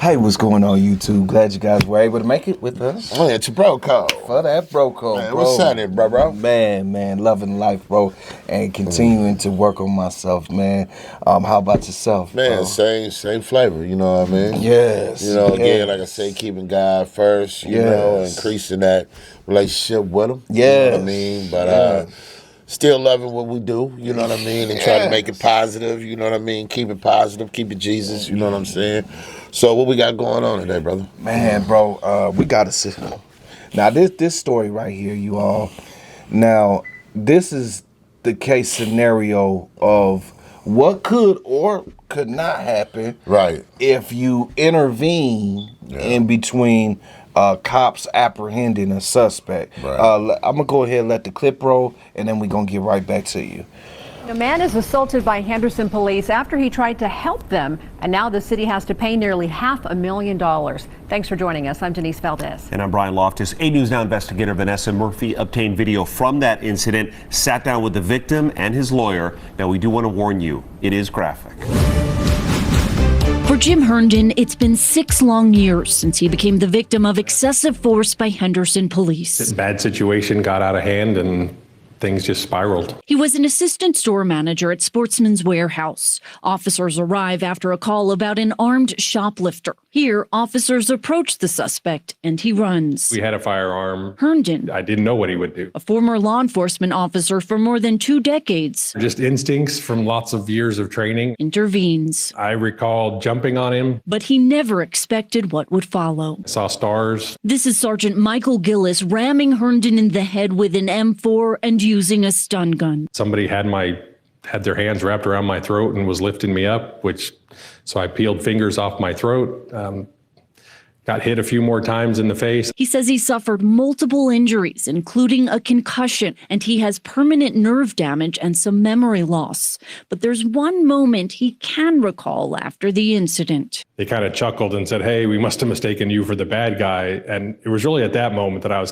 Hey, what's going on, YouTube? Glad you guys were able to make it with us. Oh, it's a bro code. For that bro code, Man, bro. what's happening, bro? Man, loving life, bro, and continuing to work on myself, man. How about yourself, Man, bro? same flavor, you know what I mean? Yes. You know, again, yes. like I say, keeping God first, you know, increasing that relationship with him. Yes. You know what I mean? But still loving what we do, you know what I mean? And trying to make it positive, you know what I mean? Keep it positive, keep it Jesus, you know what I'm saying? So what we got going on today, brother? Man, bro, we got to sit. Now, this story right here, you all. Now, this is the case scenario of what could or could not happen, right, if you intervene in between cops apprehending a suspect. Right. I'm gonna go ahead and let the clip roll, and then we're gonna get right back to you. A man is assaulted by Henderson police after he tried to help them, and now the city has to pay nearly $500,000. Thanks for joining us. I'm Denise Valdez. And I'm Brian Loftus. 8 News Now investigator Vanessa Murphy obtained video from that incident, sat down with the victim and his lawyer. Now, we do want to warn you, it is graphic. For Jim Herndon, it's been 6 long years since he became the victim of excessive force by Henderson police. Bad situation got out of hand and things just spiraled. He was an assistant store manager at Sportsman's Warehouse. Officers arrive after a call about an armed shoplifter. Here, officers approach the suspect and he runs. We had a firearm. Herndon, I didn't know what he would do. a former law enforcement officer for more than 2 decades, Just instincts from lots of years of training. intervenes. I recall jumping on him, But he never expected what would follow. saw stars. This is Sergeant Michael Gillis ramming Herndon in the head with an M4 and using a stun gun. Somebody had their hands wrapped around my throat and was lifting me up, so I peeled fingers off my throat. Got hit a few more times in the face. He says he suffered multiple injuries, including a concussion, and he has permanent nerve damage and some memory loss. But there's one moment he can recall after the incident. They kind of chuckled and said, "Hey, we must have mistaken you for the bad guy." And it was really at that moment that I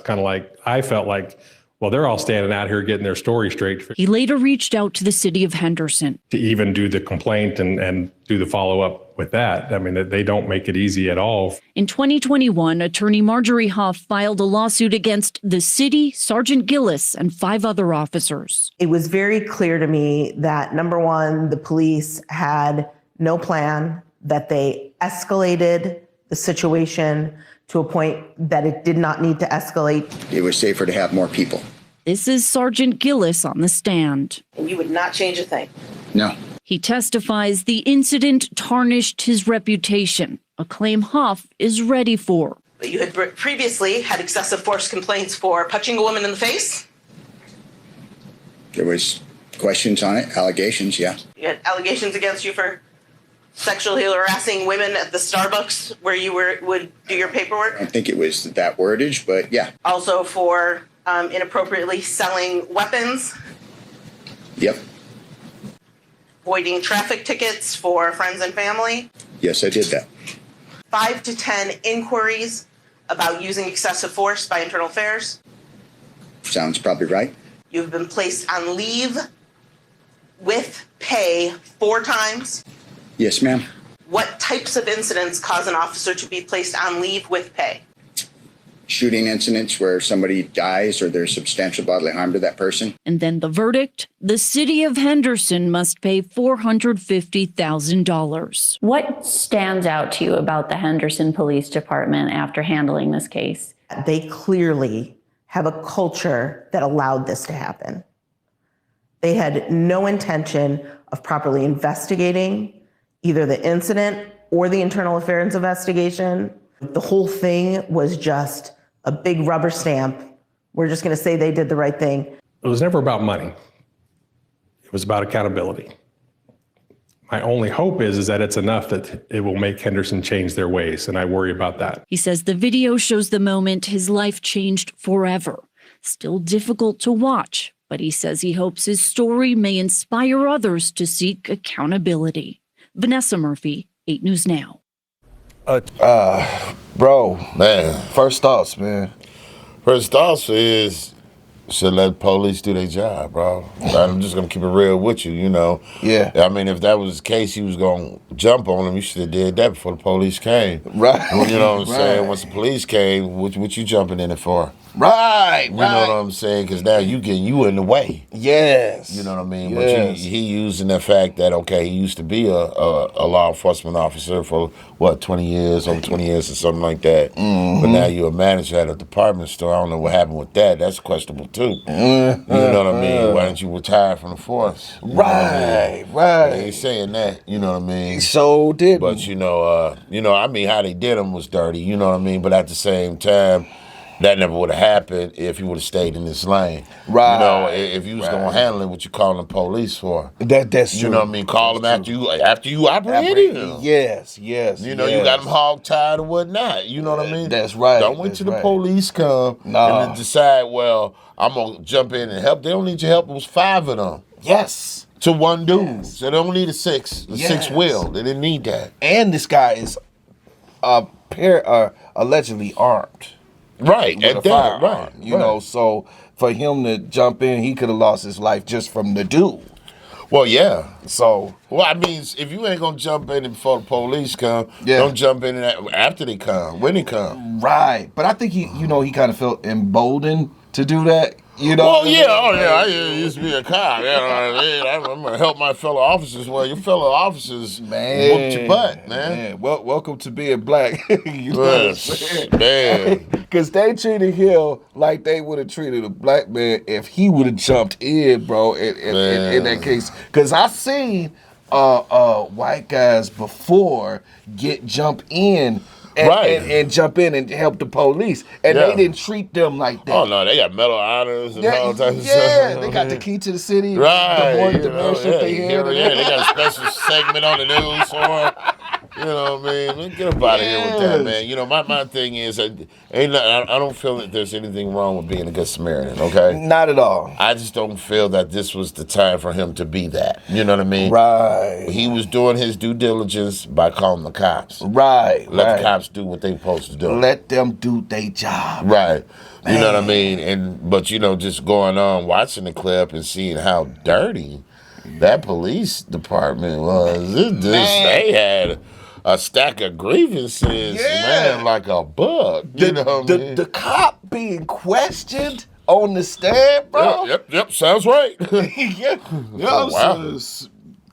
felt like, well, they're all standing out here getting their story straight. He later reached out to the city of Henderson. To even do the complaint and do the follow-up with that. I mean, they don't make it easy at all. In 2021, attorney Marjorie Huff filed a lawsuit against the city, Sergeant Gillis, and 5 other officers. It was very clear to me that, number one, the police had no plan, that they escalated the situation to a point that it did not need to escalate. It was safer to have more people. This is Sergeant Gillis on the stand. And you would not change a thing. No. He testifies the incident tarnished his reputation, a claim Huff is ready for. But you had previously had excessive force complaints for punching a woman in the face. There was questions on it, allegations, yeah. You had allegations against you for sexually harassing women at the Starbucks where you would do your paperwork. I don't think it was that wordage, but yeah. Also for inappropriately selling weapons, Yep. voiding traffic tickets for friends and family. Yes, I did that. 5 to 10 inquiries about using excessive force by Internal Affairs. Sounds probably right. You've been placed on leave with pay 4 times. Yes, ma'am. What types of incidents cause an officer to be placed on leave with pay? Shooting incidents where somebody dies or there's substantial bodily harm to that person. And then the verdict, the city of Henderson must pay $450,000. What stands out to you about the Henderson Police Department after handling this case? They clearly have a culture that allowed this to happen. They had no intention of properly investigating either the incident or the internal affairs investigation. The whole thing was just a big rubber stamp. We're just going to say they did the right thing. It was never about money. It was about accountability. My only hope is that it's enough that it will make Henderson change their ways, and I worry about that. He says the video shows the moment his life changed forever. Still difficult to watch, but he says he hopes his story may inspire others to seek accountability. Vanessa Murphy, 8 News Now. Bro, Man. first thoughts, man. First thoughts is Should let police do their job, bro. I'm just gonna keep it real with you, you know. Yeah. I mean, if that was the case, you was gonna jump on him. You should have did that before the police came. Right. You know what I'm saying? Right. Once the police came, what you jumping in it for? Right. You know what I'm saying? Because now you in the way. Yes. You know what I mean? Yes. But he using the fact that, okay, he used to be a law enforcement officer for, 20 years, over 20 years or something like that. Mm-hmm. But now you're a manager at a department store. I don't know what happened with that. That's questionable too. You know what I mean? Why didn't you retire from the force? You know what I mean? Right. They ain't saying that. You know what I mean? So did. But I mean, how they did him was dirty. You know what I mean? But at the same time, that never would have happened if he would have stayed in this lane. Right. You know, if you was gonna handle it, what you calling the police for? That's true. You know what I mean? Call them after you operated him. Yes. You know, you got them hog-tied or whatnot. You know what I mean? That's right. Don't wait till the police come and then decide, well, I'm going to jump in and help. They don't need your help. It was 5 of them. Yes. To one dude. So they don't need a 6. A 6 wheel. They didn't need that. And this guy is allegedly armed. Right. With a firearm, you know, so for him to jump in, he could have lost his life just from the dude. Well, yeah. So, well, I mean, if you ain't gonna jump in before the police come, don't jump in after they come, when they come. Right, but I think he kind of felt emboldened to do that. You know? Well, yeah, I used to be a cop. You know what I mean? I'm gonna help my fellow officers. Well, your fellow officers whooped your butt, man. Well, welcome to being black. You know what I'm saying? Man. Because they treated him like they would have treated a black man if he would have jumped in, bro. In that case, because I seen white guys before jump in. And jump in and help the police. And they didn't treat them like that. Oh, no, they got medal honors and all types of stuff. Yeah, they got the key to the city. Right. The more shit they had. They got a special segment on the news for them. You know what I mean? Get up out of here with that, man. You know, my thing is, I don't feel that there's anything wrong with being a good Samaritan, okay? Not at all. I just don't feel that this was the time for him to be that. You know what I mean? Right. He was doing his due diligence by calling the cops. Right. Let the cops do what they supposed to do. Let them do their job. Right. You know what I mean? But, just going on, watching the clip and seeing how dirty that police department was. They had a stack of grievances, man, like a bug. The cop being questioned on the stand, bro. Yep. Sounds right. Yeah. Oh, wow.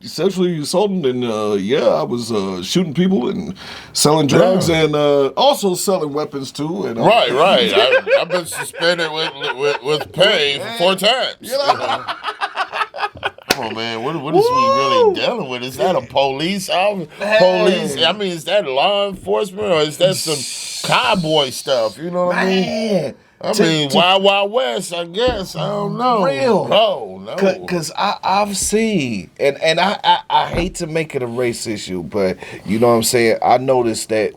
Sexually assaulting and I was shooting people and selling drugs and also selling weapons too. And right. I've been suspended with pay for 4 times. Come on, man. What is we really dealing with? Is that a police officer? Police? I mean, is that law enforcement or is that some cowboy stuff? You know what I mean? I mean, Wild West, I guess. I don't know. Real. No. Because I've seen, and I hate to make it a race issue, but you know what I'm saying? I noticed that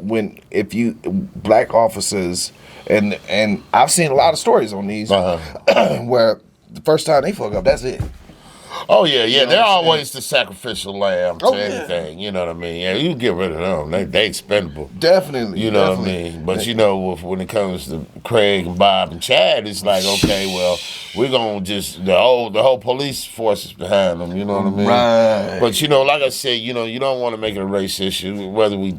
if you, black officers, and I've seen a lot of stories on these, where the first time they fuck up, that's it. Oh, yeah. They're always the sacrificial lamb to anything. You know what I mean? Yeah, you get rid of them. They expendable. Definitely. You know what I mean? But, when it comes to Craig and Bob and Chad, it's like, okay, well, we're going to just, the whole police force is behind them. You know what I mean? Right. But, like I said, you don't want to make it a race issue, whether we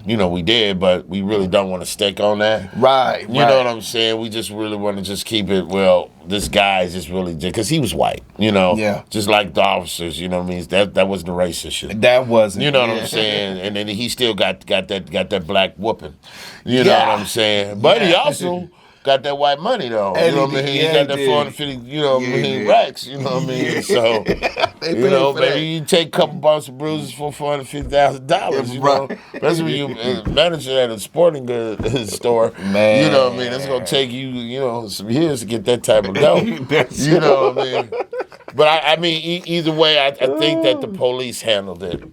did, but we really don't want to stick on that. Right. You know what I'm saying? We just really want to just keep it, well, this guy is just really, because he was white, just like the officers, you know what I mean? That wasn't a race issue. That wasn't. You know what I'm saying? And then he still got that black whooping. You know what I'm saying? But he also got that white money though. You know what I mean? He got that 450, racks, you know what I mean? So maybe you take a couple bumps and bruises for $450,000, you know. That's when you manager at a sporting goods store. Man. You know what I mean? It's gonna take you, some years to get that type of dough. You know what I mean? But I mean, either way, I think that the police handled it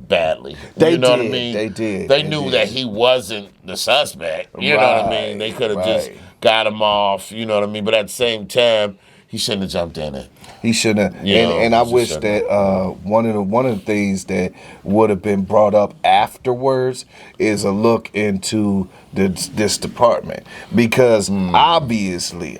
badly. They you know did. what I mean? They did. They knew that he wasn't the suspect. You know what I mean? They could have just got him off. You know what I mean? But at the same time, he shouldn't have jumped in it. He shouldn't have. You know, And I he wish shouldn't that one of the things that would have been brought up afterwards is a look into this department, because obviously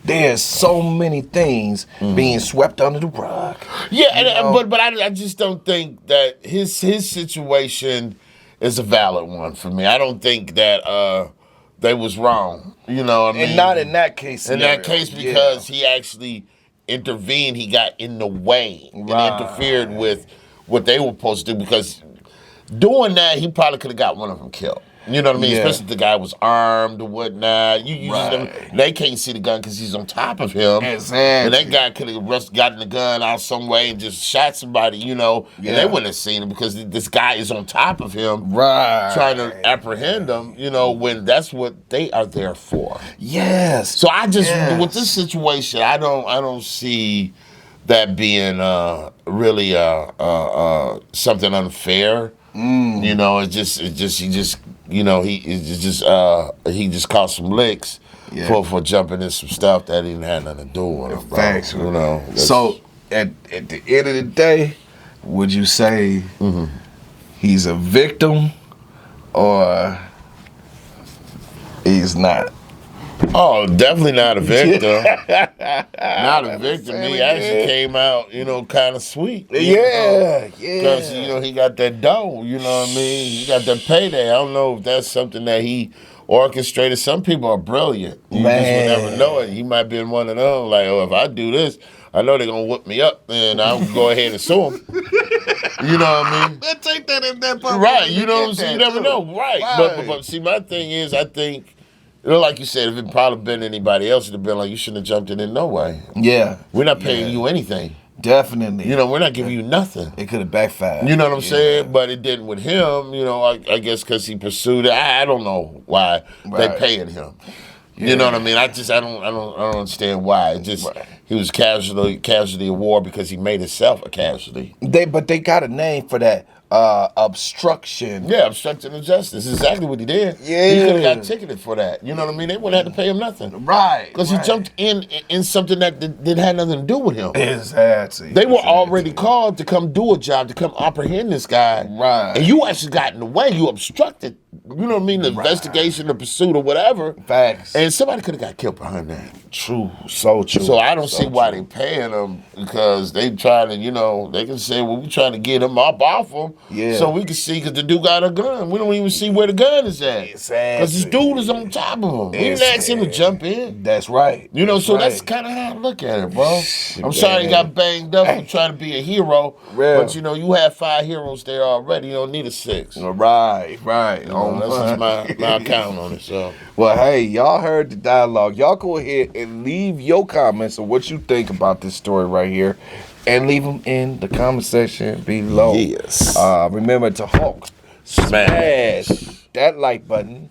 there's so many things being swept under the rug. Yeah, but I just don't think that his situation is a valid one for me. I don't think that they was wrong. You know what I mean? And not in that case. In that case, because he actually intervened. He got in the way and interfered with what they were supposed to do, because doing that, he probably could have got one of them killed. You know what I mean? Yeah. Especially if the guy was armed or whatnot. They can't see the gun because he's on top of him. Exactly. And that guy could have gotten the gun out some way and just shot somebody, you know, and they wouldn't have seen him because this guy is on top of him, trying to apprehend him, you know, when that's what they are there for. Yes. So I just, with this situation, I don't see that being really something unfair. You know, he just caught some licks for jumping in some stuff that didn't have nothing to do with him. Facts, you know. So at the end of the day, would you say he's a victim or he's not? Oh, definitely not a victim. Not a victim. He actually came out, you know, kind of sweet. Because, you know, he got that dough, you know what I mean? He got that payday. I don't know if that's something that he orchestrated. Some people are brilliant. You just would never know it. He might be in one of them, like, oh, if I do this, I know they're going to whip me up, and I'll go ahead and sue him. You know what I mean? Take that in that part. Right, you know what I'm saying? You never know. Right. But see, my thing is, I think, you know, like you said, if it probably been anybody else, it'd have been like, you shouldn't have jumped in no way. Yeah. We're not paying you anything. Definitely. You know, we're not giving you nothing. It could have backfired. You know what I'm saying? But it didn't with him, you know, I guess because he pursued it. I don't know why they paying him. You know what I mean? I don't understand why. It just he was casualty of war because he made himself a casualty. But they got a name for that. Obstruction. Yeah, obstruction of justice. Exactly what he did. Yeah. He could have got ticketed for that. You know what I mean? They wouldn't have to pay him nothing. Right. Because he jumped in something that had nothing to do with him. Exactly. They were already called to come do a job, to come apprehend this guy. Right. And you actually got in the way. You obstructed, you know what I mean, the investigation, the pursuit, or whatever. Facts. And somebody could have got killed behind that. True. So true. So I don't see why they paying them, because they trying to, you know, they can say, well, we trying to get him up off him. Yeah. So we can see, because the dude got a gun. We don't even see where the gun is at. Exactly. Because this dude is on top of him. We didn't ask him to jump in. That's right. You know, so that's kind of how I look at it, bro. I'm sorry he got banged up for trying to be a hero. But, you know, you have 5 heroes there already. You don't need a 6. Right. You know, that's just my account on it, so. Well, hey, y'all heard the dialogue. Y'all go ahead and leave your comments on what you think about this story right here. And leave them in the comment section below. Yes. Remember to Hulk smash that like button.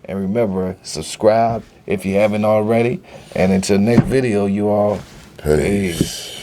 And remember, subscribe if you haven't already. And until next video, you all, peace.